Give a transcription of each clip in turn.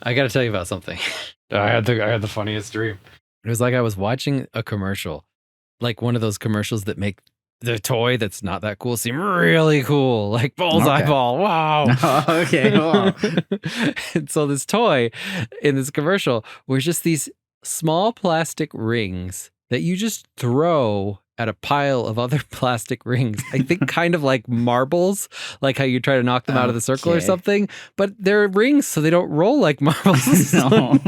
I got to tell you about something. I had the funniest dream. It was like I was watching a commercial, like one of those commercials that make the toy that's not that cool seem really cool, like bullseye ball. Wow. Okay. Wow. And so this toy in this commercial was just these small plastic rings that you just throw at a pile of other plastic rings. I think kind of like marbles, like how you try to knock them out of the circle or something. But they're rings, so they don't roll like marbles. No.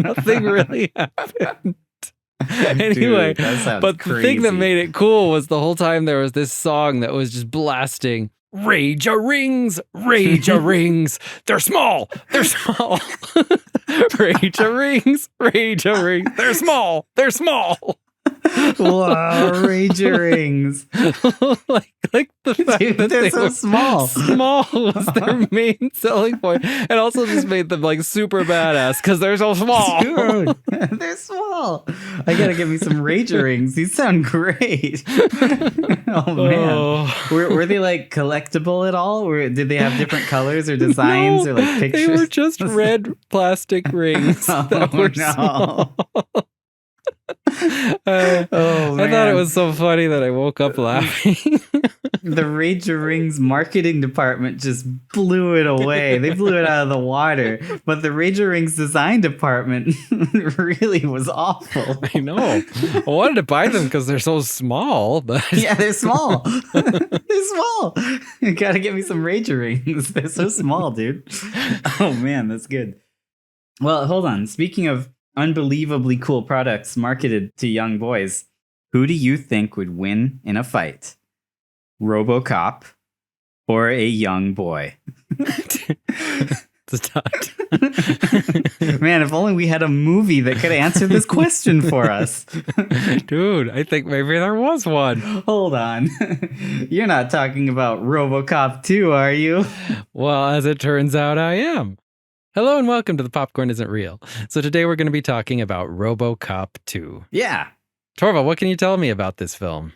Nothing really happened. Anyway, dude, but crazy. the thing that made it cool was the whole time there was this song that was just blasting. Rage-a-rings, rage-a-rings, they're small, Rage-a-rings, rage-a-rings, they're small. Wow, Rager rings. like the fact Dude, that they're they so were small. Small was their main selling point, and also just made them like super badass because they're so small. Dude, they're small. I gotta get me some Rager rings. These sound great. Oh man, were they like collectible at all? Or did they have different colors or designs or like pictures? They were just red plastic rings that were small. I thought it was so funny that I woke up laughing. The Rager Rings marketing department just blew it away. They blew it out of the water. But the Rager Rings design department really was awful. I know. I wanted to buy them because they're so small. But yeah, they're small. They're small. You gotta get me some Rager Rings. They're so small, dude. Oh man, that's good. Well, hold on. Speaking of unbelievably cool products marketed to young boys, who do you think would win in a fight? RoboCop or a young boy? Man, if only we had a movie that could answer this question for us. Dude, I think maybe there was one. Hold on. You're not talking about RoboCop 2, are you? Well, as it turns out, I am. Hello and welcome to The Popcorn Isn't Real. So today we're going to be talking about RoboCop 2. Yeah. Torvald, what can you tell me about this film?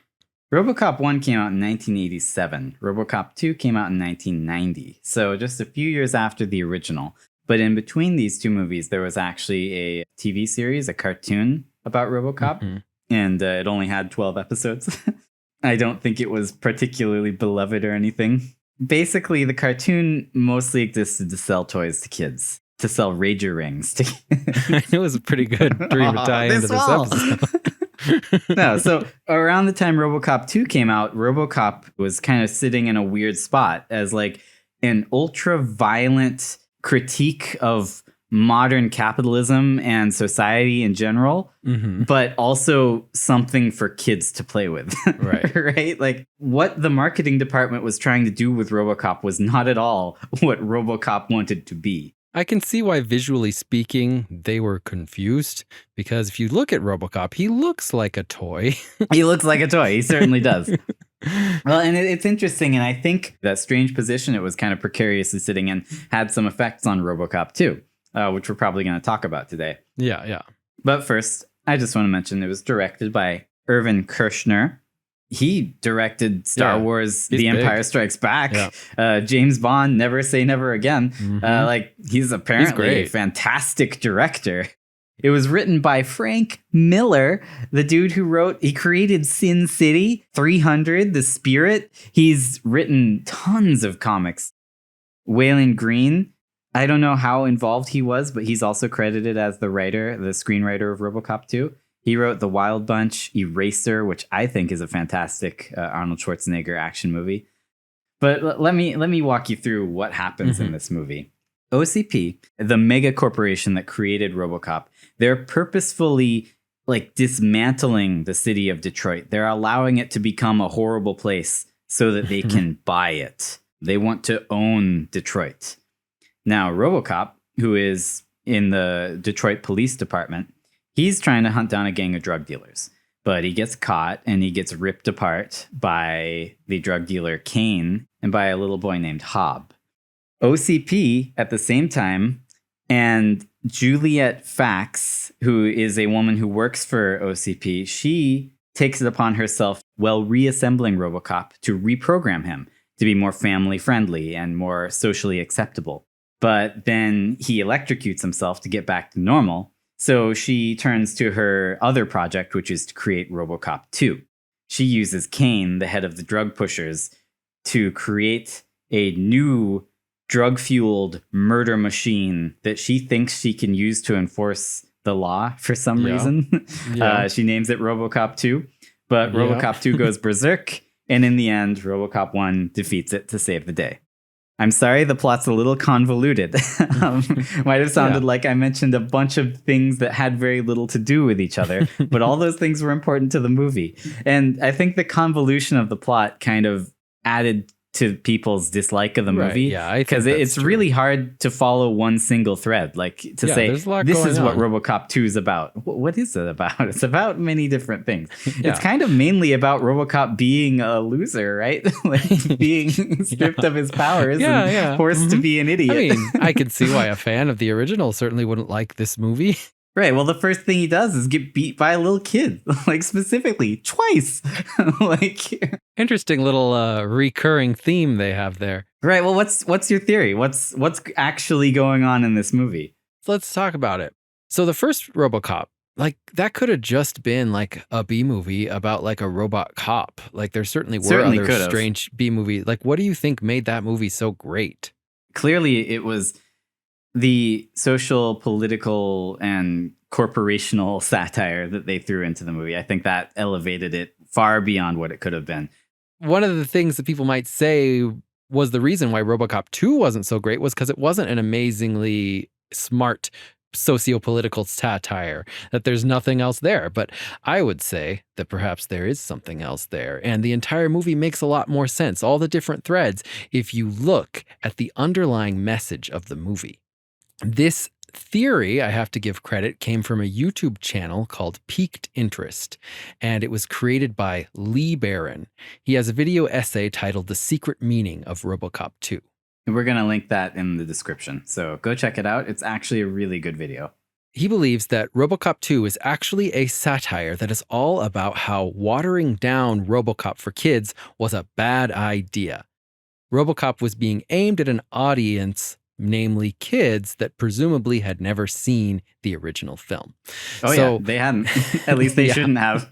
RoboCop 1 came out in 1987. RoboCop 2 came out in 1990. So just a few years after the original. But in between these two movies, there was actually a TV series, a cartoon about RoboCop. Mm-hmm. And it only had 12 episodes. I don't think it was particularly beloved or anything. Basically, the cartoon mostly existed to sell toys to kids, to sell Rager rings. It was a pretty good dream to tie into this episode. No, so around the time RoboCop 2 came out, RoboCop was kind of sitting in a weird spot as like an ultra-violent critique of modern capitalism and society in general, but also something for kids to play with. Right. Right? Like what the marketing department was trying to do with RoboCop was not at all what RoboCop wanted to be. I can see why, visually speaking, they were confused, because if you look at RoboCop, he looks like a toy. He looks like a toy. He certainly does. Well, and it's interesting, and I think that strange position it was kind of precariously sitting in had some effects on RoboCop 2, which we're probably going to talk about today. Yeah. But first, I just want to mention it was directed by Irvin Kershner. He directed Star Wars, The Empire Strikes Back, James Bond, Never Say Never Again. He's apparently a fantastic director. It was written by Frank Miller, the dude who created Sin City, 300, The Spirit. He's written tons of comics. Waylon Green, I don't know how involved he was, but he's also credited as the screenwriter of RoboCop 2. He wrote The Wild Bunch, Eraser, which I think is a fantastic Arnold Schwarzenegger action movie. But let me walk you through what happens in this movie. OCP, the mega corporation that created RoboCop, they're purposefully dismantling the city of Detroit. They're allowing it to become a horrible place so that they can buy it. They want to own Detroit. Now, RoboCop, who is in the Detroit Police Department, he's trying to hunt down a gang of drug dealers, but he gets caught and he gets ripped apart by the drug dealer Kane and by a little boy named Hobb. OCP at the same time, and Juliet Fax, who is a woman who works for OCP, she takes it upon herself while reassembling RoboCop to reprogram him to be more family friendly and more socially acceptable. but then he electrocutes himself to get back to normal. So she turns to her other project, which is to create RoboCop 2. She uses Kane, the head of the drug pushers, to create a new drug-fueled murder machine that she thinks she can use to enforce the law for some reason. She names it RoboCop 2, but RoboCop 2 goes berserk, and in the end, RoboCop 1 defeats it to save the day. I'm sorry, the plot's a little convoluted. Might have sounded like I mentioned a bunch of things that had very little to do with each other, but all those things were important to the movie. And I think the convolution of the plot kind of added to people's dislike of the movie. Because it's really hard to follow one single thread. Like to say, this is what RoboCop 2 is about. What is it about? It's about many different things. It's kind of mainly about RoboCop being a loser, right? Like being stripped of his powers and forced to be an idiot. I mean, I could see why a fan of the original certainly wouldn't like this movie. Right. Well, the first thing he does is get beat by a little kid, like specifically twice. Like, interesting little recurring theme they have there. Right. Well, what's your theory? What's actually going on in this movie? Let's talk about it. So the first RoboCop, like that could have just been like a B movie about like a robot cop. Like there certainly were other strange B movies. Like what do you think made that movie so great? Clearly, it was the social, political, and corporational satire that they threw into the movie. I think that elevated it far beyond what it could have been. One of the things that people might say was the reason why RoboCop 2 wasn't so great was because it wasn't an amazingly smart socio-political satire, that there's nothing else there. But I would say that perhaps there is something else there. And the entire movie makes a lot more sense, all the different threads, if you look at the underlying message of the movie. This theory, I have to give credit, came from a YouTube channel called Peaked Interest, and it was created by Lee Barron. He has a video essay titled The Secret Meaning of RoboCop 2. We're going to link that in the description, so go check it out. It's actually a really good video. He believes that RoboCop 2 is actually a satire that is all about how watering down RoboCop for kids was a bad idea. RoboCop was being aimed at an audience, namely kids, that presumably had never seen the original film. They hadn't. At least they shouldn't have.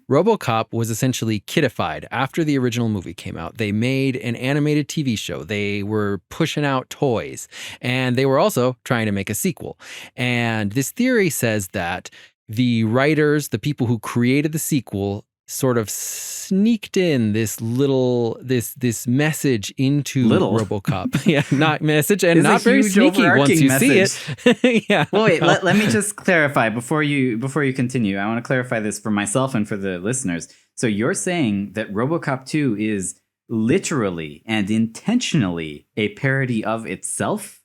RoboCop was essentially kidified. After the original movie came out, they made an animated TV show. They were pushing out toys, and they were also trying to make a sequel. And this theory says that the writers, the people who created the sequel, sort of sneaked in this message into RoboCop. Yeah, not message, and not very sneaky once you see it. Yeah. Well, wait, let me just clarify before you continue. I want to clarify this for myself and for the listeners. So you're saying that RoboCop 2 is literally and intentionally a parody of itself?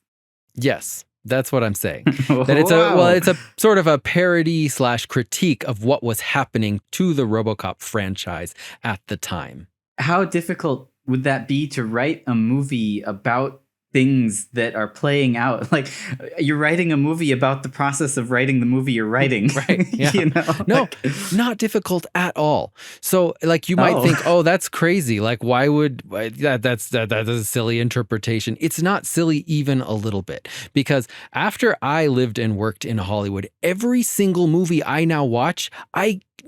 Yes. That's what I'm saying. That it's a sort of a parody / critique of what was happening to the RoboCop franchise at the time. How difficult would that be to write a movie about things that are playing out? Like you're writing a movie about the process of writing the movie you're writing. Right. Yeah. You know? No, not difficult at all. So like you might think, oh, that's crazy. Like why would that's a silly interpretation. It's not silly even a little bit, because after I lived and worked in Hollywood, every single movie I now watch,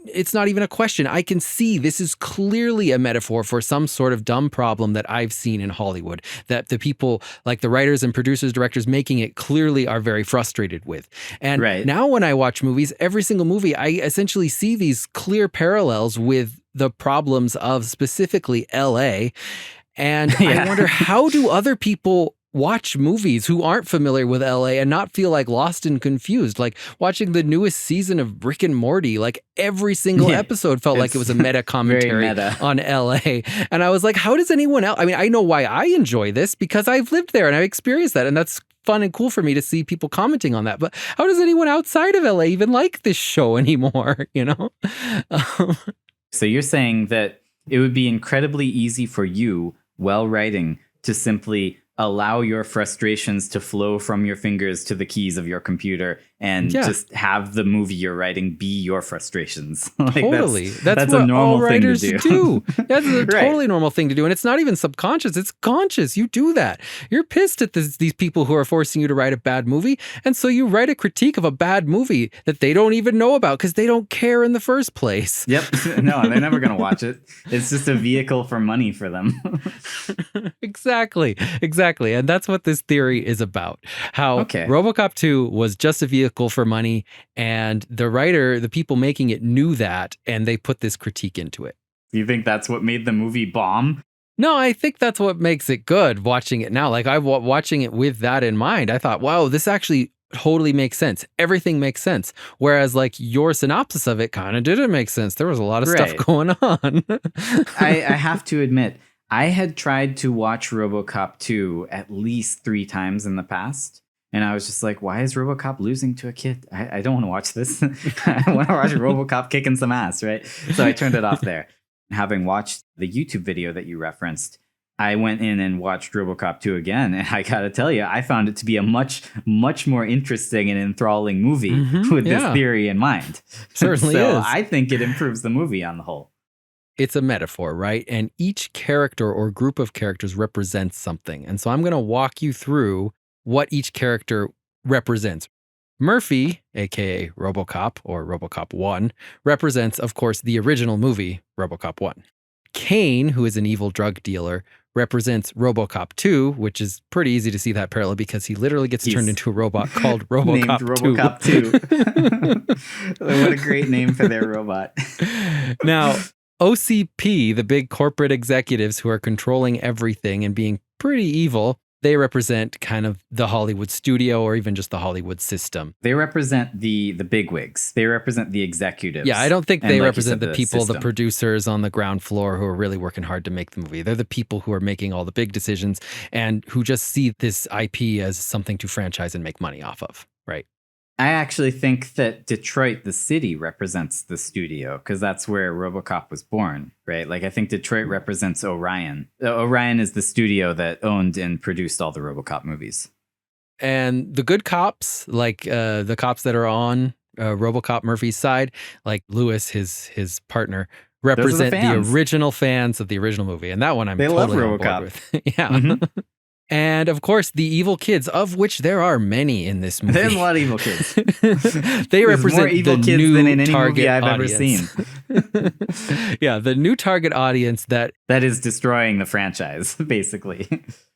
it's not even a question. I can see this is clearly a metaphor for some sort of dumb problem that I've seen in Hollywood, that the people, like the writers and producers, directors making it, clearly are very frustrated with. And now when I watch movies, every single movie, I essentially see these clear parallels with the problems of specifically LA. And I wonder, how do other people watch movies who aren't familiar with LA and not feel like lost and confused? Like watching the newest season of Rick and Morty, like every single episode felt like it was a meta commentary on LA. And I was like, how does anyone else? I mean, I know why I enjoy this, because I've lived there and I've experienced that. And that's fun and cool for me to see people commenting on that. But how does anyone outside of LA even like this show anymore? You know? So you're saying that it would be incredibly easy for you, while writing, to simply allow your frustrations to flow from your fingers to the keys of your computer and just have the movie you're writing be your frustrations. Like totally. That's a what normal all thing to writers do. That's a Right. totally normal thing to do. And it's not even subconscious. It's conscious. You do that. You're pissed at these people who are forcing you to write a bad movie. And so you write a critique of a bad movie that they don't even know about because they don't care in the first place. Yep. No, they're never going to watch it. It's just a vehicle for money for them. Exactly. And that's what this theory is about. How RoboCop 2 was just a vehicle for money, and the people making it knew that, and they put this critique into it. You think that's what made the movie bomb? No, I think that's what makes it good watching it now. Like watching it with that in mind, I thought, wow, this actually totally makes sense. Everything makes sense. Whereas like your synopsis of it kind of didn't make sense. There was a lot of stuff going on. I have to admit, I had tried to watch RoboCop 2 at least 3 times in the past. And I was just like, why is RoboCop losing to a kid? I don't want to watch this. I want to watch RoboCop kicking some ass, right? So I turned it off there. Having watched the YouTube video that you referenced, I went in and watched RoboCop 2 again. And I got to tell you, I found it to be a much, much more interesting and enthralling movie with this theory in mind. Certainly so is. I think it improves the movie on the whole. It's a metaphor, right? And each character or group of characters represents something. And so I'm going to walk you through what each character represents. Murphy, aka RoboCop or RoboCop 1, represents, of course, the original movie, RoboCop 1. Kane, who is an evil drug dealer, represents RoboCop 2, which is pretty easy to see that parallel because he literally gets turned into a robot called RoboCop 2. RoboCop 2. What a great name for their robot. Now, OCP, the big corporate executives who are controlling everything and being pretty evil, they represent kind of the Hollywood studio or even just the Hollywood system. They represent the bigwigs. They represent the executives. Yeah, I don't think they represent the people, system. the producers on the ground floor who are really working hard to make the movie. They're the people who are making all the big decisions and who just see this IP as something to franchise and make money off of, right? I actually think that Detroit, the city, represents the studio because that's where RoboCop was born, right? Like, I think Detroit represents Orion. Orion is the studio that owned and produced all the RoboCop movies. And the good cops, like the cops that are on RoboCop Murphy's side, like Lewis, his partner, represent the original fans of the original movie. And that one I'm totally on board with. Yeah. Mm-hmm. And of course, the evil kids, of which there are many in this movie. There's a lot of evil kids. They represent more evil the kids new than in any target movie I've audience. ever seen. Yeah, the new target audience that is destroying the franchise, basically.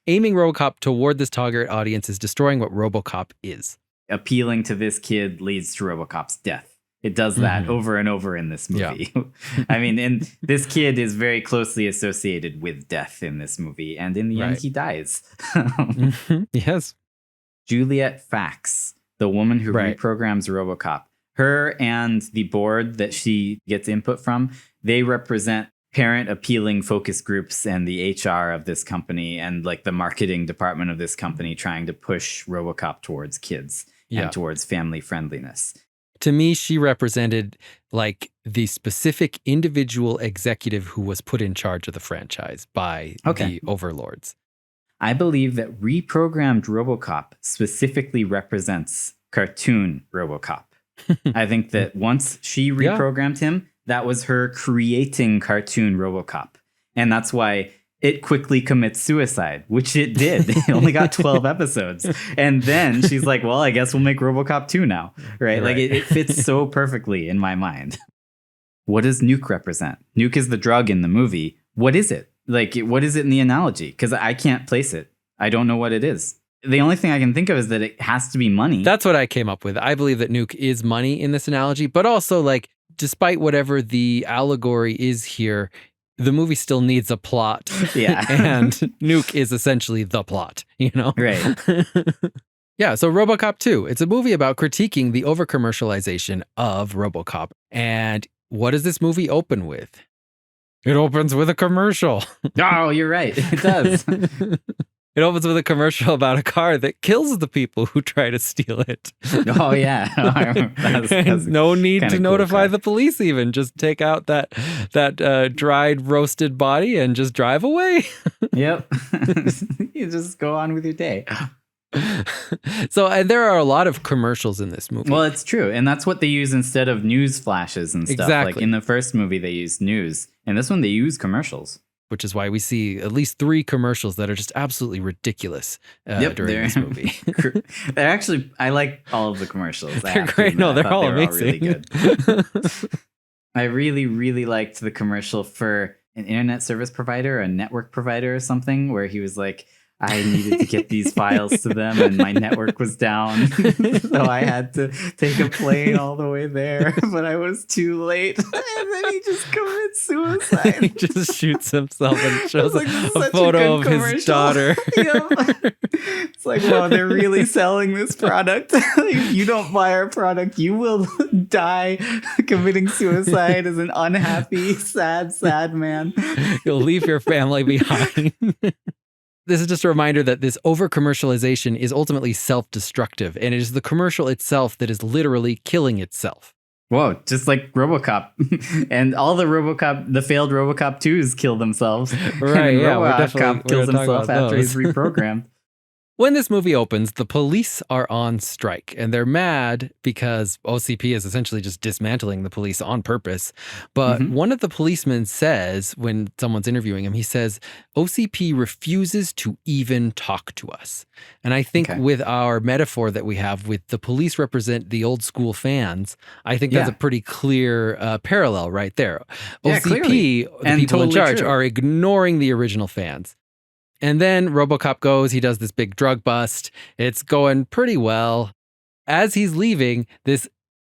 Aiming RoboCop toward this target audience is destroying what RoboCop is. Appealing to this kid leads to RoboCop's death. It does that over and over in this movie. Yeah. I mean, and this kid is very closely associated with death in this movie. And in the end, he dies. Yes. Juliet Fax, the woman who reprograms RoboCop, her and the board that she gets input from, they represent parent appealing focus groups and the HR of this company and like the marketing department of this company trying to push RoboCop towards kids and towards family friendliness. To me, she represented like the specific individual executive who was put in charge of the franchise by the overlords. I believe that reprogrammed RoboCop specifically represents cartoon RoboCop. I think that once she reprogrammed him, that was her creating cartoon RoboCop. And that's why it quickly commits suicide, which it did. It only got 12 episodes. And then she's like, well, I guess we'll make RoboCop 2 now. Right? Like it fits so perfectly in my mind. What does Nuke represent? Nuke is the drug in the movie. What is it? Like, what is it in the analogy? Because I can't place it. I don't know what it is. The only thing I can think of is that it has to be money. That's what I came up with. I believe that Nuke is money in this analogy, but also like, despite whatever the allegory is here, the movie still needs a plot. Yeah. And Nuke is essentially the plot, you know? Right. Yeah, so RoboCop 2, it's a movie about critiquing the over-commercialization of RoboCop. And what does this movie open with? It opens with a commercial. Oh, you're right. It does. It opens with a commercial about a car that kills the people who try to steal it. Oh, yeah. And no need to notify the police even. Just take out that dried, roasted body and just drive away. Yep. You just go on with your day. So and there are a lot of commercials in this movie. Well, it's true. And that's what they use instead of news flashes and stuff. Exactly. Like in the first movie, they used news. And this one, they use commercials. Which is why we see at least 3 commercials that are just absolutely ridiculous during this movie. They're actually, I like all of the commercials. They're great. No, they're all amazing. Really good. I really, really liked the commercial for an internet service provider, a network provider or something, where he was like, I needed to get these files to them and my network was down. So I had to take a plane all the way there, but I was too late. And then he just commits suicide. He just shoots himself and shows a photo of his daughter. Yep. It's like, wow, they're really selling this product. If you don't buy our product, you will die committing suicide as an unhappy, sad man. You'll leave your family behind. This is just a reminder that this over-commercialization is ultimately self-destructive, and it is the commercial itself that is literally killing itself. Whoa, just like RoboCop. And all the failed RoboCop 2s kill themselves. Right, yeah. RoboCop kills himself after he's reprogrammed. When this movie opens, the police are on strike, and they're mad because OCP is essentially just dismantling the police on purpose. But one of the policemen says, when someone's interviewing him, he says, OCP refuses to even talk to us. And I think with our metaphor that we have with the police represent the old school fans, I think that's a pretty clear parallel right there. Yeah, OCP, clearly. the people in charge, are ignoring the original fans. And then RoboCop goes, he does this big drug bust. It's going pretty well. As he's leaving, this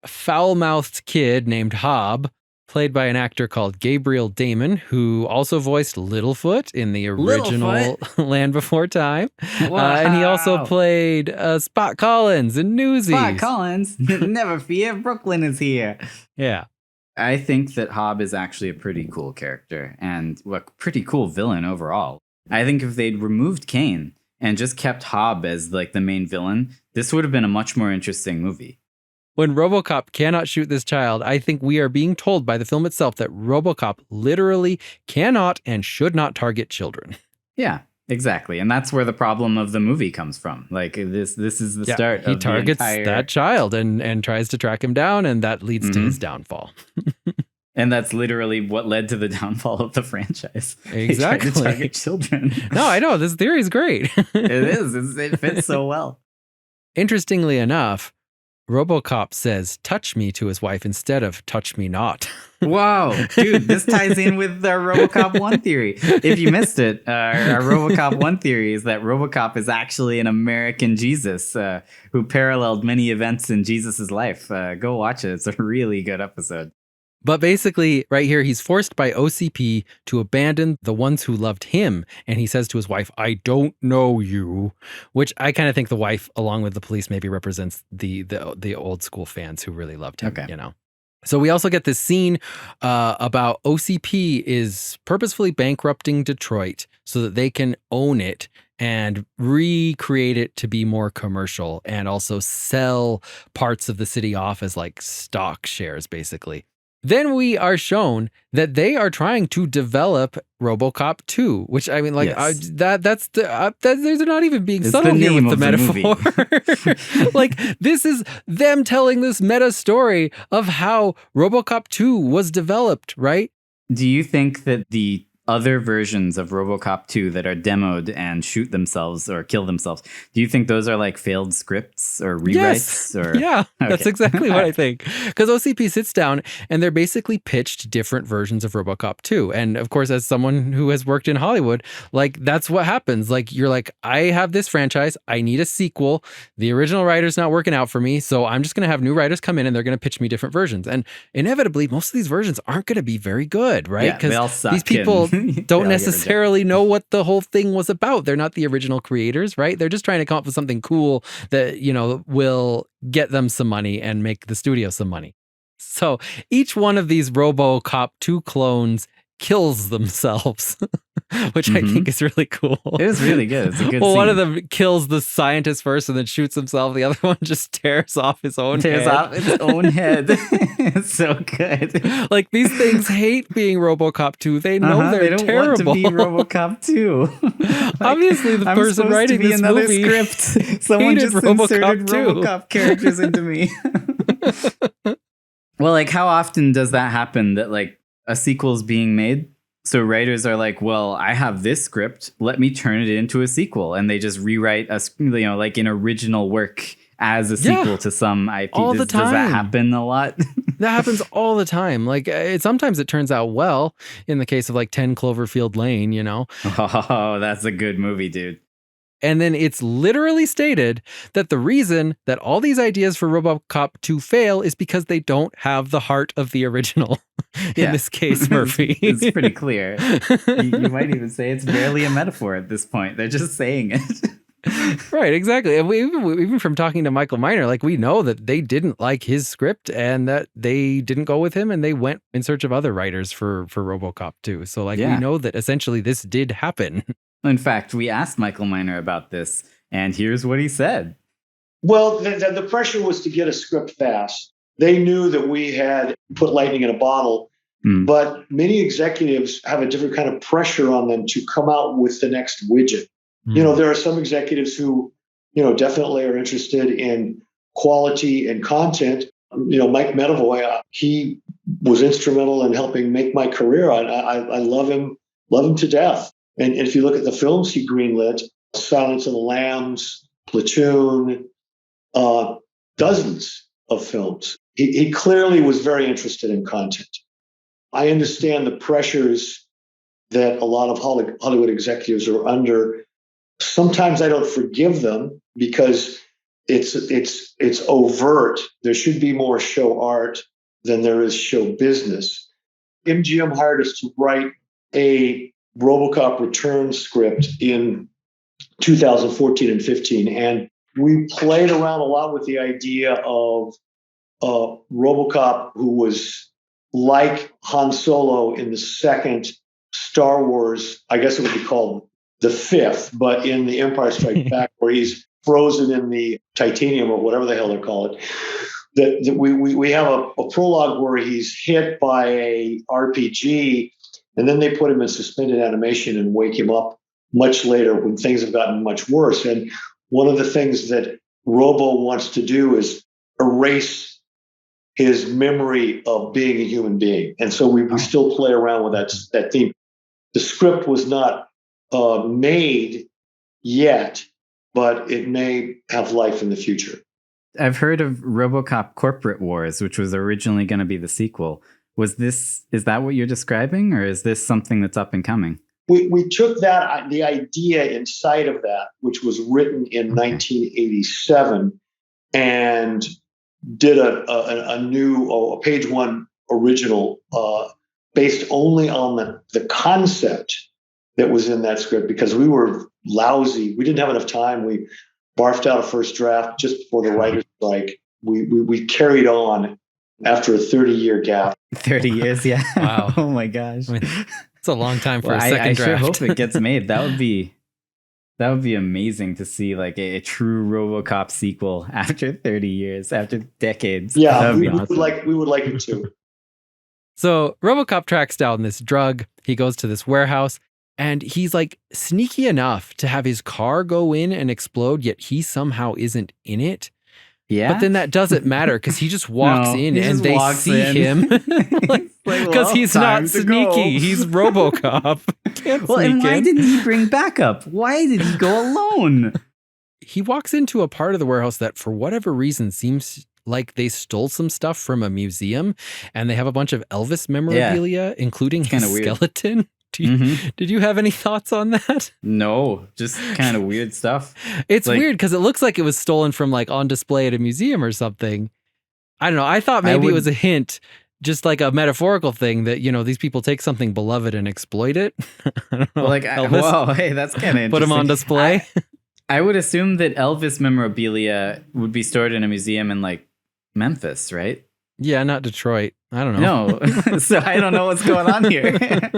foul-mouthed kid named Hob, played by an actor called Gabriel Damon, who also voiced Littlefoot in the original Land Before Time. Wow. And he also played Spot Collins in Newsies. Spot Collins? Never fear, Brooklyn is here. Yeah. I think that Hob is actually a pretty cool character and a pretty cool villain overall. I think if they'd removed Kane and just kept Hob as like the main villain, this would have been a much more interesting movie. When RoboCop cannot shoot this child, I think we are being told by the film itself that RoboCop literally cannot and should not target children. Yeah, exactly. And that's where the problem of the movie comes from. Like this is the start he targets that child and tries to track him down, and that leads to his downfall. And that's literally what led to the downfall of the franchise. Exactly. They tried to target children. No, I know. This theory is great. It is. It fits so well. Interestingly enough, RoboCop says, touch me to his wife instead of touch me not. Wow. Dude, this ties in with our RoboCop 1 theory. If you missed it, our RoboCop 1 theory is that RoboCop is actually an American Jesus who paralleled many events in Jesus's life. Go watch it. It's a really good episode. But basically, right here, he's forced by OCP to abandon the ones who loved him. And he says to his wife, I don't know you, which I kind of think the wife, along with the police, maybe represents the old school fans who really loved him, you know? So we also get this scene about OCP is purposefully bankrupting Detroit so that they can own it and recreate it to be more commercial and also sell parts of the city off as like stock shares, basically. Then we are shown that they are trying to develop RoboCop 2, which I mean, like they're not even being subtle here with the metaphor. Like this is them telling this meta story of how RoboCop 2 was developed, right? Do you think that the other versions of RoboCop 2 that are demoed and shoot themselves or kill themselves, do you think those are like failed scripts or rewrites? Yes. Yeah, that's exactly what I think. Because OCP sits down and they're basically pitched different versions of RoboCop 2. And of course, as someone who has worked in Hollywood, like that's what happens. Like you're like, I have this franchise, I need a sequel. The original writer's not working out for me, so I'm just going to have new writers come in and they're going to pitch me different versions. And inevitably, most of these versions aren't going to be very good, right? Because these people don't necessarily know what the whole thing was about. They're not the original creators, right? They're just trying to come up with something cool that, you know, will get them some money and make the studio some money. So each one of these RoboCop 2 clones kills themselves, which I think is really cool. It was really good. It's a good Well, scene. one of them kills the scientist first and then shoots himself. The other one just tears off his own head. Off its own head. It's so good. Like, these things hate being RoboCop 2. They know they're they don't terrible. want to be RoboCop 2. Obviously, the person writing this another movie script. Someone just RoboCop inserted 2. RoboCop characters into me. Well, like, how often does that happen that, like, a sequel's being made? So writers are like, well, I have this script. Let me turn it into a sequel. And they just rewrite like an original work as a sequel to some IP. All the time. Does that happen a lot? That happens all the time. Like, sometimes it turns out well in the case of like 10 Cloverfield Lane, you know? Oh, that's a good movie, dude. And then it's literally stated that the reason that all these ideas for RoboCop 2 fail is because they don't have the heart of the original. In this case, Murphy. It's pretty clear. You might even say it's barely a metaphor at this point. They're just saying it. Right, exactly. And even from talking to Michael Miner, like, we know that they didn't like his script and that they didn't go with him and they went in search of other writers for RoboCop 2. So, like, we know that essentially this did happen. In fact, we asked Michael Miner about this, and here's what he said. Well, the pressure was to get a script fast. They knew that we had put lightning in a bottle, but many executives have a different kind of pressure on them to come out with the next widget. You know, there are some executives who, you know, definitely are interested in quality and content. You know, Mike Medavoy, he was instrumental in helping make my career. I love him to death. And if you look at the films he greenlit, Silence of the Lambs, Platoon, dozens of films, he clearly was very interested in content. I understand the pressures that a lot of Hollywood executives are under. Sometimes I don't forgive them because it's overt. There should be more show art than there is show business. MGM hired us to write a RoboCop Return script in 2014 and 15, and we played around a lot with the idea of RoboCop who was like Han Solo in the second Star Wars. I guess it would be called the fifth, but in The Empire Strikes Back, where he's frozen in the titanium or whatever the hell they call it. That we have a prologue where he's hit by a RPG. And then they put him in suspended animation and wake him up much later when things have gotten much worse. And one of the things that Robo wants to do is erase his memory of being a human being. And so we still play around with that theme. The script was not made yet, but it may have life in the future. I've heard of RoboCop Corporate Wars, which was originally going to be the sequel. Is that what you're describing, or is this something that's up and coming? We took the idea inside of that, which was written in 1987, and did a new page one original based only on the concept that was in that script, because we were lousy. We didn't have enough time. We barfed out a first draft just before the writer's strike. We carried on after a 30-year gap. 30 years, yeah. Wow. Oh my gosh. I mean, it's a long time for a second I draft. sure hope it gets made. That would be amazing to see, like a true RoboCop sequel after 30 years, after decades. Yeah, we would like it too. So RoboCop tracks down this drug. He goes to this warehouse, and he's like sneaky enough to have his car go in and explode, yet he somehow isn't in it. Yeah. But then that doesn't matter because he just walks in and they see him. Because he's not sneaky. He's RoboCop. And why didn't he bring backup? Why did he go alone? He walks into a part of the warehouse that, for whatever reason, seems like they stole some stuff from a museum, and they have a bunch of Elvis memorabilia, including his skeleton. Did you have any thoughts on that? No, just kind of weird stuff. It's weird because it looks like it was stolen from like on display at a museum or something. I don't know. I thought maybe it was a hint, just like a metaphorical thing that, you know, these people take something beloved and exploit it. I don't know. Whoa, hey, that's kind of interesting. Put them on display. I would assume that Elvis memorabilia would be stored in a museum in like Memphis, right? Yeah, not Detroit. I don't know. No. So I don't know what's going on here.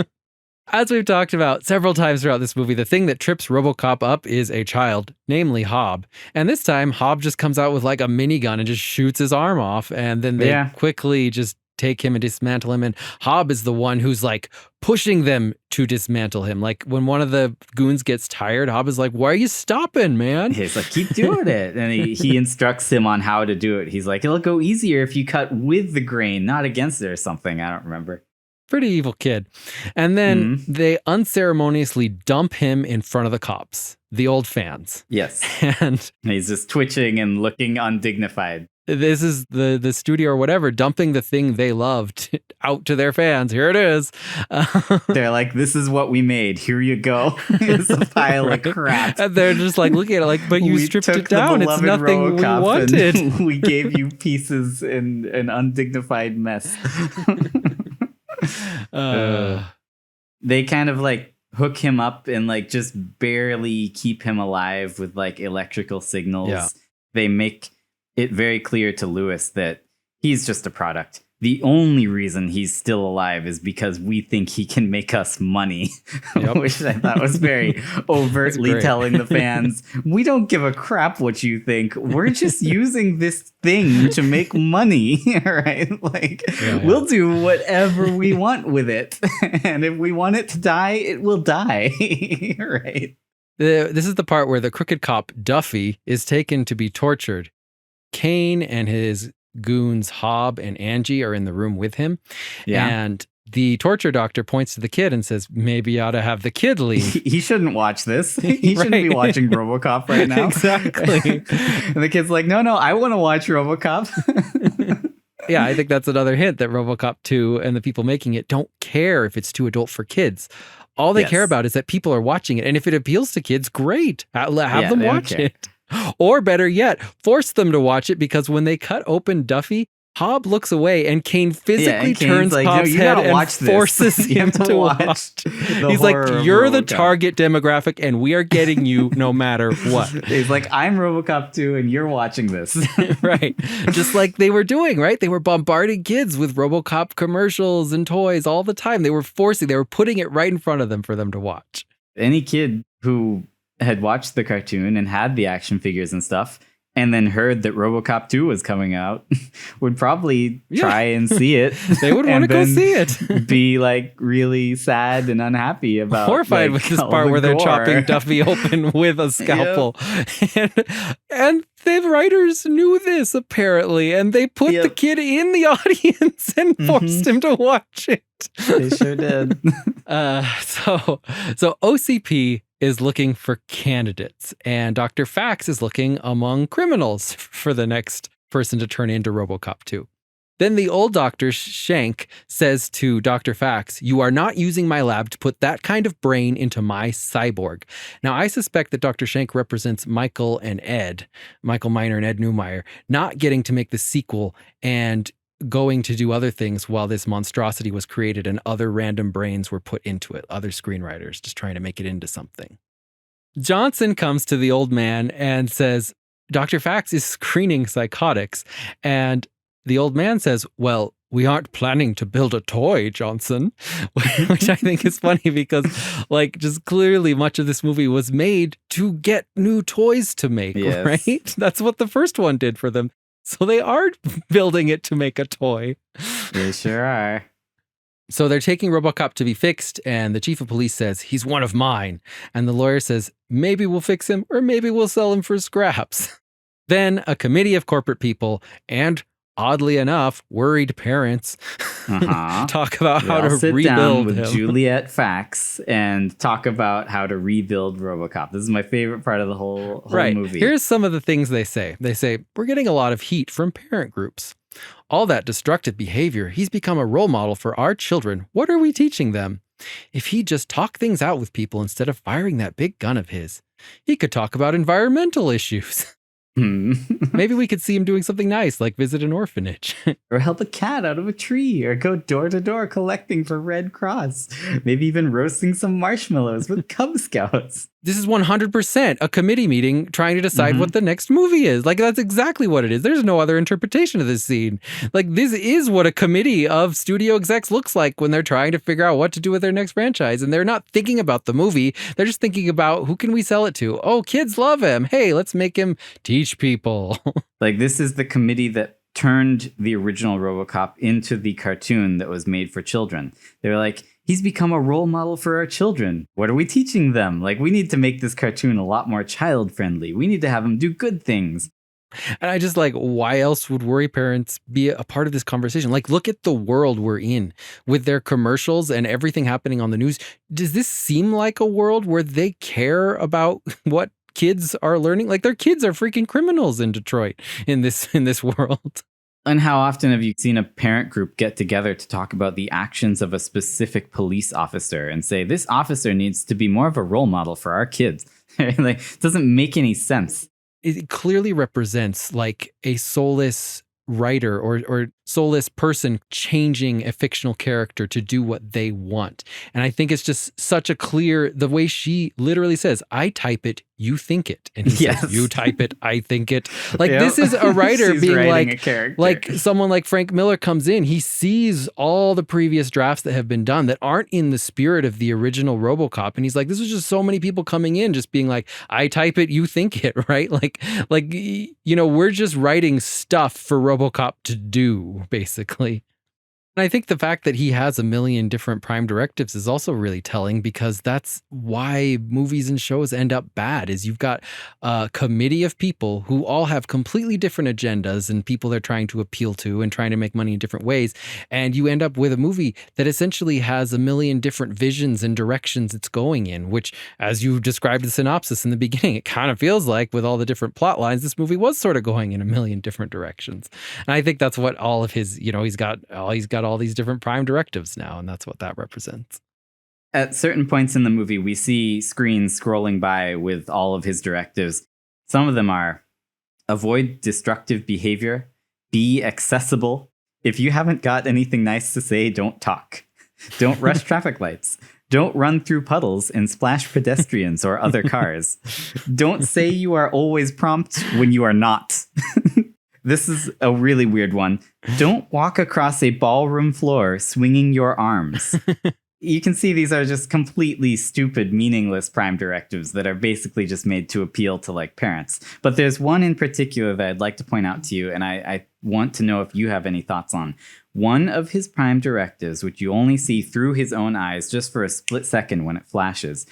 As we've talked about several times throughout this movie, the thing that trips RoboCop up is a child, namely Hob. And this time, Hob just comes out with like a minigun and just shoots his arm off. And then they quickly just take him and dismantle him. And Hob is the one who's like pushing them to dismantle him. Like when one of the goons gets tired, Hob is like, why are you stopping, man? He's like, keep doing it. And he instructs him on how to do it. He's like, it'll go easier if you cut with the grain, not against it or something. I don't remember. Pretty evil kid. And then they unceremoniously dump him in front of the cops, the old fans. Yes. And he's just twitching and looking undignified. This is the studio or whatever dumping the thing they loved out to their fans. Here it is. They're like, this is what we made. Here you go. It's a pile of crap. And they're just like looking at it like, but you stripped it down. It's nothing we wanted. We gave you pieces in an undignified mess. They kind of like hook him up and like just barely keep him alive with like electrical signals. Yeah. They make it very clear to Lewis that he's just a product. The only reason he's still alive is because we think he can make us money, which I thought was very overtly telling the fans, we don't give a crap what you think. We're just using this thing to make money, right? Like, we'll do whatever we want with it. And if we want it to die, it will die, right? This is the part where the crooked cop, Duffy, is taken to be tortured. Kane and his goons Hob and Angie are in the room with him. Yeah. And the torture doctor points to the kid and says, maybe you ought to have the kid leave. He shouldn't watch this. He shouldn't be watching RoboCop right now. Exactly. And the kid's like, no, I want to watch RoboCop. Yeah, I think that's another hint that RoboCop 2 and the people making it don't care if it's too adult for kids. All they care about is that people are watching it. And if it appeals to kids, great. Have them watch it. Or better yet, force them to watch it, because when they cut open Duffy, Hob looks away and Kane physically turns like, Hob's head and forces him to watch. He's like, you're the target demographic and we are getting you no matter what. He's like, I'm RoboCop 2 and you're watching this. Right. Just like they were doing, right? They were bombarding kids with RoboCop commercials and toys all the time. They were putting it right in front of them for them to watch. Any kid who had watched the cartoon and had the action figures and stuff, and then heard that RoboCop 2 was coming out, would probably try and see it. They would want to go see it. Be like really sad and unhappy about horrified with this part where they're chopping Duffy open with a scalpel. And the writers knew this apparently, and they put the kid in the audience and forced him to watch it. They sure did. So OCP is looking for candidates, and Dr. Fax is looking among criminals for the next person to turn into RoboCop 2. Then the old Dr. Shank says to Dr. Fax, you are not using my lab to put that kind of brain into my cyborg. Now, I suspect that Dr. Shank represents Michael Miner and Ed Neumeyer, not getting to make the sequel and going to do other things while this monstrosity was created and other random brains were put into it, other screenwriters just trying to make it into something. Johnson comes to the old man and says, Dr. Fax is screening psychotics. And the old man says, well, we aren't planning to build a toy, Johnson, which I think is funny because like just clearly much of this movie was made to get new toys to make, right? That's what the first one did for them. So they are building it to make a toy. They sure are. So they're taking RoboCop to be fixed, and the chief of police says, he's one of mine. And the lawyer says, maybe we'll fix him, or maybe we'll sell him for scraps. Then a committee of corporate people and, oddly enough, worried parents talk about how to sit rebuild down with him. Juliet Fax and talk about how to rebuild RoboCop. This is my favorite part of the whole movie. Here's some of the things they say. They say, we're getting a lot of heat from parent groups. All that destructive behavior, he's become a role model for our children. What are we teaching them? If he'd just talk things out with people instead of firing that big gun of his, he could talk about environmental issues. Maybe we could see him doing something nice, like visit an orphanage. Or help a cat out of a tree, or go door to door collecting for Red Cross. Maybe even roasting some marshmallows with Cub Scouts. This is 100% a committee meeting trying to decide what the next movie is. Like, that's exactly what it is. There's no other interpretation of this scene. Like, this is what a committee of studio execs looks like when they're trying to figure out what to do with their next franchise. And they're not thinking about the movie. They're just thinking about, who can we sell it to? Oh, kids love him. Hey, let's make him teach people. Like, this is the committee that turned the original RoboCop into the cartoon that was made for children. They were like, he's become a role model for our children. What are we teaching them? Like, we need to make this cartoon a lot more child-friendly. We need to have him do good things. And I just like, why else would worry parents be a part of this conversation? Like, look at the world we're in with their commercials and everything happening on the news. Does this seem like a world where they care about what kids are learning? Like, their kids are freaking criminals in Detroit in this world. And how often have you seen a parent group get together to talk about the actions of a specific police officer and say, this officer needs to be more of a role model for our kids? Like, it doesn't make any sense. It clearly represents like a soulless writer or soulless person changing a fictional character to do what they want. And I think it's just such a clear, the way she literally says, I type it, you think it. And he says, you type it, I think it. Like, this is a writer being like someone like Frank Miller comes in, he sees all the previous drafts that have been done that aren't in the spirit of the original RoboCop. And he's like, this was just so many people coming in, just being like, I type it, you think it, right? Like, you know, we're just writing stuff for RoboCop to do, basically. And I think the fact that he has a million different prime directives is also really telling, because that's why movies and shows end up bad, is you've got a committee of people who all have completely different agendas and people they're trying to appeal to and trying to make money in different ways. And you end up with a movie that essentially has a million different visions and directions it's going in, which, as you described the synopsis in the beginning, it kind of feels like with all the different plot lines, this movie was sort of going in a million different directions. And I think that's what all of his, you know, he's got all these different prime directives now, and that's what that represents. At certain points in the movie, we see screens scrolling by with all of his directives. Some of them are: avoid destructive behavior, be accessible. If you haven't got anything nice to say, don't talk. Don't rush traffic lights. Don't run through puddles and splash pedestrians or other cars. Don't say you are always prompt when you are not. This is a really weird one. Don't walk across a ballroom floor swinging your arms. You can see these are just completely stupid, meaningless prime directives that are basically just made to appeal to like parents. But there's one in particular that I'd like to point out to you, and I want to know if you have any thoughts on. One of his prime directives, which you only see through his own eyes just for a split second when it flashes: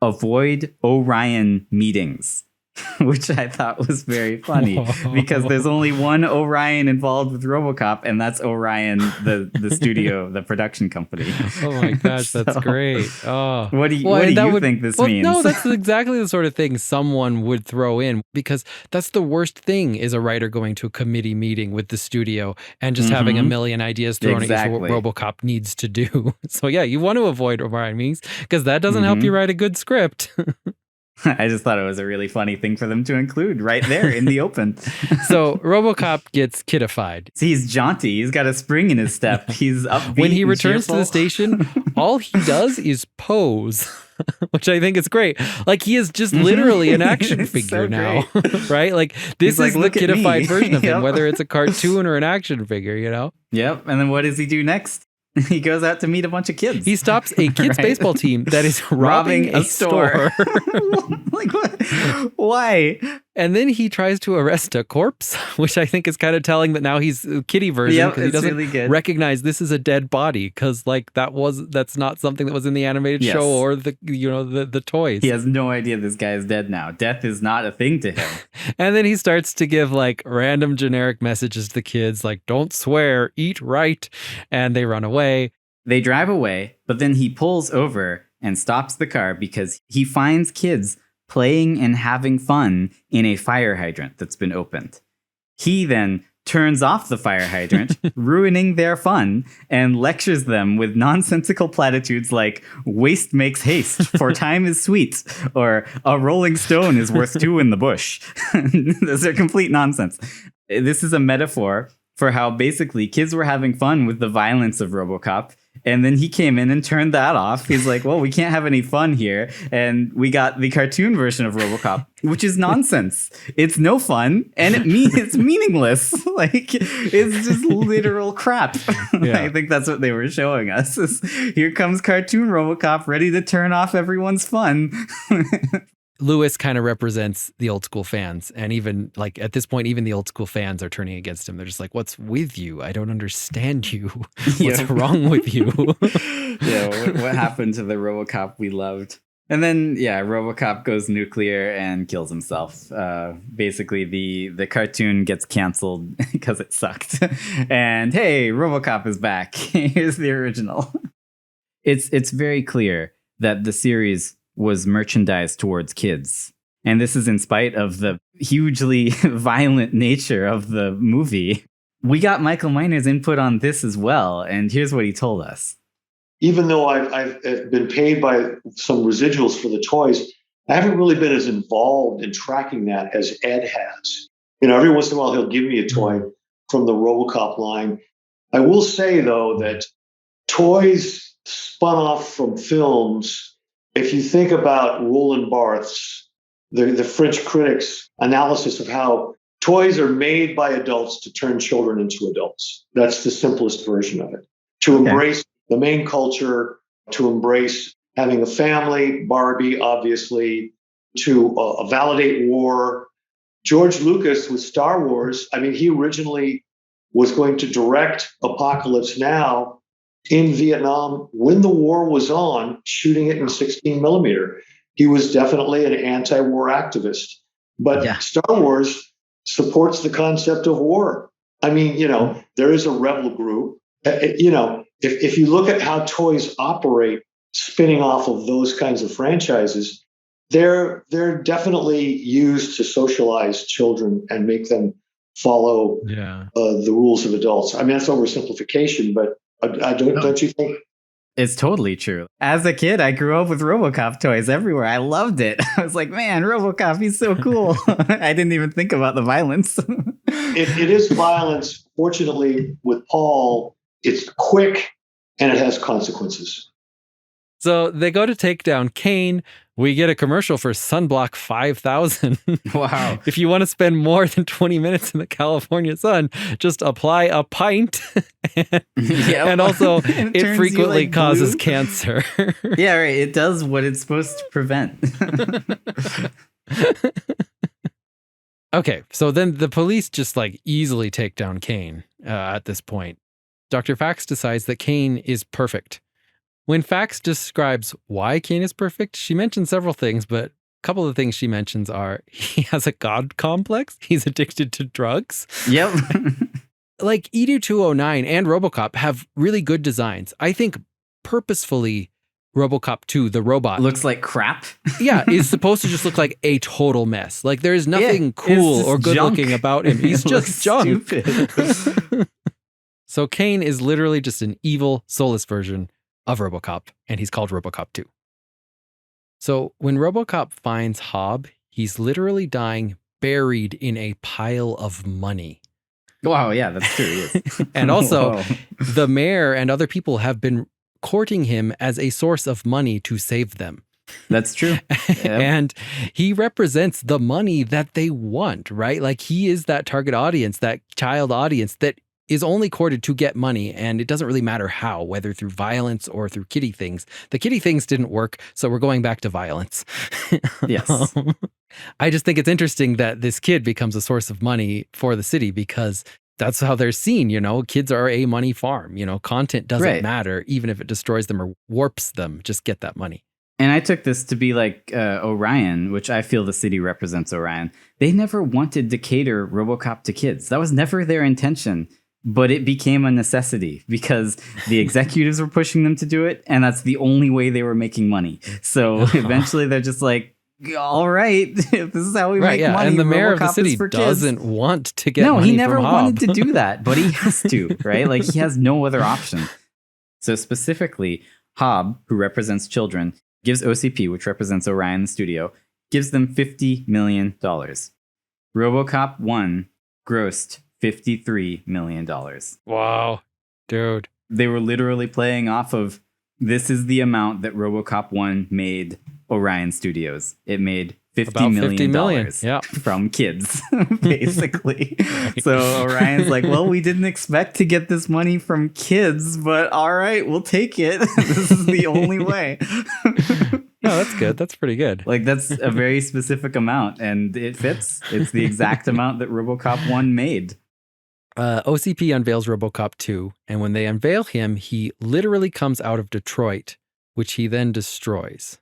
avoid Orion meetings. Which I thought was very funny because there's only one Orion involved with RoboCop, and that's Orion, the studio, the production company. Oh my gosh, that's great. Oh, what do you think this means? No, that's exactly the sort of thing someone would throw in, because that's the worst thing, is a writer going to a committee meeting with the studio and just having a million ideas thrown at you for what RoboCop needs to do. So yeah, you want to avoid Orion meetings because that doesn't help you write a good script. I just thought it was a really funny thing for them to include right there in the open. So RoboCop gets kidified. He's jaunty. He's got a spring in his step. He's upbeat. When he returns to the station, all he does is pose, which I think is great. Like, he is just literally an action figure now, right? Like, this is like, the kidified version of him, whether it's a cartoon or an action figure, you know? Yep. And then what does he do next? He goes out to meet a bunch of kids. He stops a kids' baseball team that is robbing a store. Like, what? Why? And then he tries to arrest a corpse, which I think is kind of telling that now he's a kiddie version, because he doesn't really recognize this is a dead body, because like that's not something that was in the animated show or the toys. He has no idea this guy is dead now. Death is not a thing to him. And then he starts to give like random generic messages to the kids, like, don't swear, eat right, and they run away. They drive away, but then he pulls over and stops the car because he finds kids playing and having fun in a fire hydrant that's been opened. He then turns off the fire hydrant, ruining their fun, and lectures them with nonsensical platitudes like, waste makes haste, for time is sweet, or a rolling stone is worth two in the bush. Those are complete nonsense. This is a metaphor for how basically kids were having fun with the violence of RoboCop, And then he came in and turned that off. He's like, well, we can't have any fun here. And we got the cartoon version of RoboCop, which is nonsense. It's no fun. And it's meaningless. Like, it's just literal crap. Yeah. I think that's what they were showing us. Is, here comes cartoon RoboCop ready to turn off everyone's fun. Lewis kind of represents the old school fans. And even like at this point, even the old school fans are turning against him. They're just like, what's with you? I don't understand you. What's wrong with you? What happened to the RoboCop we loved? And then, RoboCop goes nuclear and kills himself. Basically, the cartoon gets canceled because it sucked. And hey, RoboCop is back. Here's the original. It's very clear that the series was merchandised towards kids. And this is in spite of the hugely violent nature of the movie. We got Michael Miner's input on this as well, and here's what he told us. Even though I've been paid by some residuals for the toys, I haven't really been as involved in tracking that as Ed has. Every once in a while he'll give me a toy from the RoboCop line. I will say, though, that toys spun off from films. If you think about Roland Barthes, the French critic's analysis of how toys are made by adults to turn children into adults. That's the simplest version of it. To embrace the main culture, to embrace having a family, Barbie, obviously, to validate war. George Lucas with Star Wars, he originally was going to direct Apocalypse Now in Vietnam when the war was on, shooting it in 16 millimeter. He was definitely an anti-war activist. But Star Wars supports the concept of war. There is a rebel group. If you look at how toys operate, spinning off of those kinds of franchises, they're definitely used to socialize children and make them follow the rules of adults. That's oversimplification, but don't you think? It's totally true. As a kid, I grew up with RoboCop toys everywhere. I loved it. I was like, man, RoboCop, he's so cool. I didn't even think about the violence. It is violence. Fortunately, with Paul, it's quick and it has consequences. So they go to take down Kane. We get a commercial for Sunblock 5000. Wow. If you want to spend more than 20 minutes in the California sun, just apply a pint. And also, it frequently causes cancer. Yeah, right. It does what it's supposed to prevent. Okay, so then the police just easily take down Kane at this point. Dr. Fax decides that Kane is perfect. When Fax describes why Kane is perfect, she mentions several things, but a couple of things she mentions are he has a god complex, he's addicted to drugs. Yep. Edu 209 and RoboCop have really good designs. I think purposefully RoboCop 2, the robot, looks like crap. Is supposed to just look like a total mess. There's nothing cool or good looking about him. He's just junk. Stupid. So Kane is literally just an evil, soulless version of RoboCop, and he's called RoboCop 2. So when RoboCop finds Hobb, he's literally dying buried in a pile of money. Wow, yeah, that's true. He is. And also, the mayor and other people have been courting him as a source of money to save them. That's true. Yep. And he represents the money that they want, right? He is that target audience, that child audience that is only courted to get money, and it doesn't really matter how, whether through violence or through kiddie things. The kiddie things didn't work, so we're going back to violence. Yes. I just think it's interesting that this kid becomes a source of money for the city because that's how they're seen, Kids are a money farm, content doesn't matter, even if it destroys them or warps them, just get that money. And I took this to be like Orion, which I feel the city represents Orion. They never wanted to cater RoboCop to kids. That was never their intention. But it became a necessity because the executives were pushing them to do it, and that's the only way they were making money. So eventually they're just like, all right, if this is how we make money. And the mayor RoboCop of the city doesn't want to get money from Hobb. No, he never wanted to do that, but he has to, right? He has no other option. So specifically, Hobb, who represents children, gives OCP, which represents Orion the studio, gives them $50 million. RoboCop 1 grossed $53 million. Wow, dude. They were literally playing off of, this is the amount that RoboCop 1 made Orion Studios. It made $50 million Yeah. from kids, basically. So Orion's like, well, we didn't expect to get this money from kids, but all right, we'll take it. This is the only way. No, that's good. That's pretty good. Like, that's a very specific amount, and it fits. It's the exact amount that RoboCop 1 made. OCP unveils RoboCop 2, and when they unveil him, he literally comes out of Detroit, which he then destroys.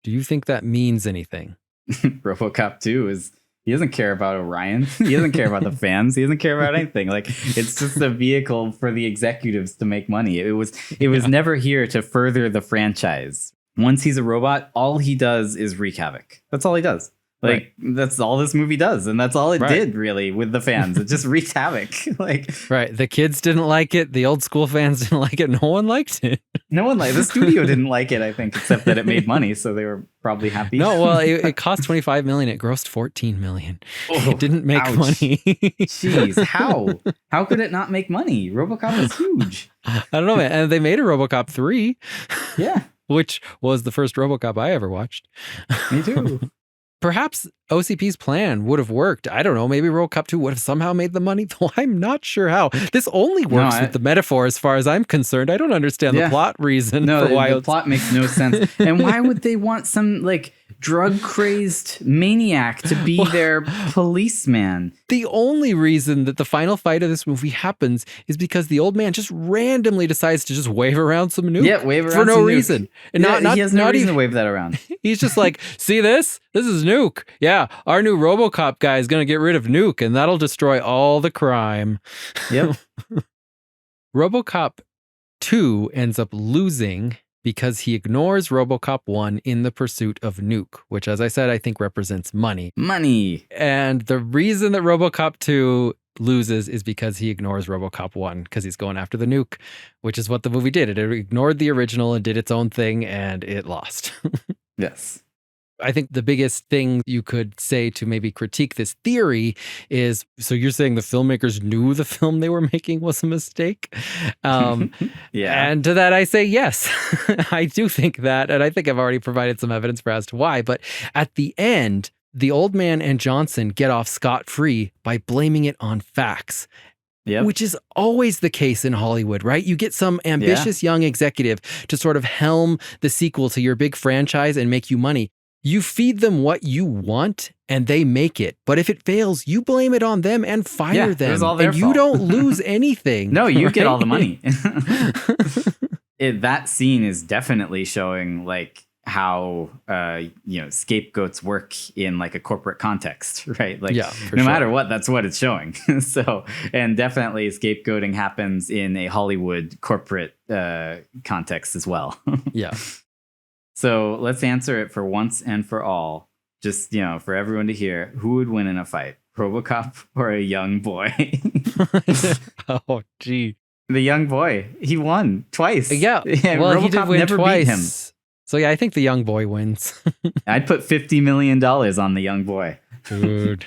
Do you think that means anything? RoboCop 2 is, he doesn't care about Orion. He doesn't care about the fans. He doesn't care about anything. Like, it's just a vehicle for the executives to make money. It was never here to further the franchise. Once he's a robot, all he does is wreak havoc. That's all he does. Like, that's all this movie does. And that's all it did, really, with the fans. It just wreaked havoc. Like, right. The kids didn't like it. The old school fans didn't like it. No one liked it. No one liked it. The studio didn't like it, I think, except that it made money. So they were probably happy. No, well, it cost $25 million. It grossed $14 million. It didn't make money. Jeez, how? How could it not make money? RoboCop is huge. I don't know, man. And they made a RoboCop 3. Yeah. Which was the first RoboCop I ever watched. Me too. Perhaps OCP's plan would have worked. I don't know. Maybe RoboCop 2 would have somehow made the money, though I'm not sure how. This only works with the metaphor as far as I'm concerned. I don't understand the plot reason for why the plot makes no sense. And why would they want some, like, drug-crazed maniac to be their policeman? The only reason that the final fight of this movie happens is because the old man just randomly decides to just wave around some nuke. Yeah, wave around for no some reason. Nuke. And he has no reason to wave that around. He's just like, see this? This is Nuke. Yeah, our new RoboCop guy is going to get rid of Nuke, and that'll destroy all the crime. Yep. RoboCop 2 ends up losing because he ignores RoboCop 1 in the pursuit of Nuke, which, as I said, I think represents money. Money. And the reason that RoboCop 2 loses is because he ignores RoboCop 1, because he's going after the nuke, which is what the movie did. It ignored the original and did its own thing, and it lost. Yes. I think the biggest thing you could say to maybe critique this theory is, so you're saying the filmmakers knew the film they were making was a mistake? Yeah. And to that I say yes. I do think that, and I think I've already provided some evidence for as to why, but at the end, the old man and Johnson get off scot-free by blaming it on facts. Yep. Which is always the case in Hollywood, right? You get some ambitious young executive to sort of helm the sequel to your big franchise and make you money. You feed them what you want and they make it. But if it fails, you blame it on them and fire them. It's all their and fault. You don't lose anything. No, you get all the money. That scene is definitely showing like how scapegoats work in like a corporate context, right? Like no matter what, that's what it's showing. So, and definitely scapegoating happens in a Hollywood corporate context as well. Yeah. So let's answer it for once and for all. Just, for everyone to hear, who would win in a fight? RoboCop or a young boy? Oh, gee. The young boy. He won twice. Yeah. Well, RoboCop he did win never twice. beat him. So yeah, I think the young boy wins. I'd put $50 million on the young boy. Dude.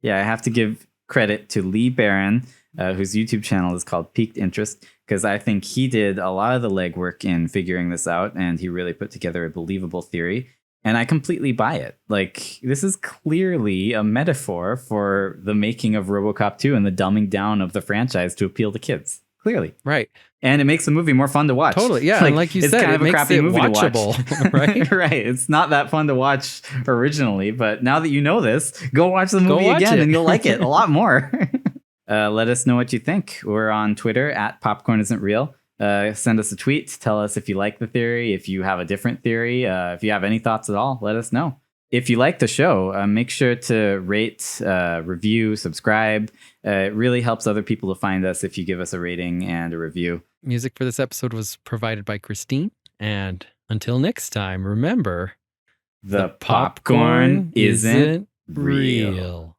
Yeah, I have to give credit to Lee Barron, whose YouTube channel is called Peaked Interest, because I think he did a lot of the legwork in figuring this out, and he really put together a believable theory. And I completely buy it. Like, this is clearly a metaphor for the making of RoboCop 2 and the dumbing down of the franchise to appeal to kids. Clearly. Right. And it makes the movie more fun to watch. Totally, yeah. And like you said, kind it of a makes crappy it movie watchable, to watch. right? Right. It's not that fun to watch originally, but now that you know this, go watch the movie again and you'll like it a lot more. Let us know what you think. We're on Twitter at Popcorn Isn't Real. Send us a tweet. Tell us if you like the theory, if you have a different theory, if you have any thoughts at all, let us know. If you like the show, make sure to rate, review, subscribe. It really helps other people to find us if you give us a rating and a review. Music for this episode was provided by Christine. And until next time, remember, the popcorn isn't real.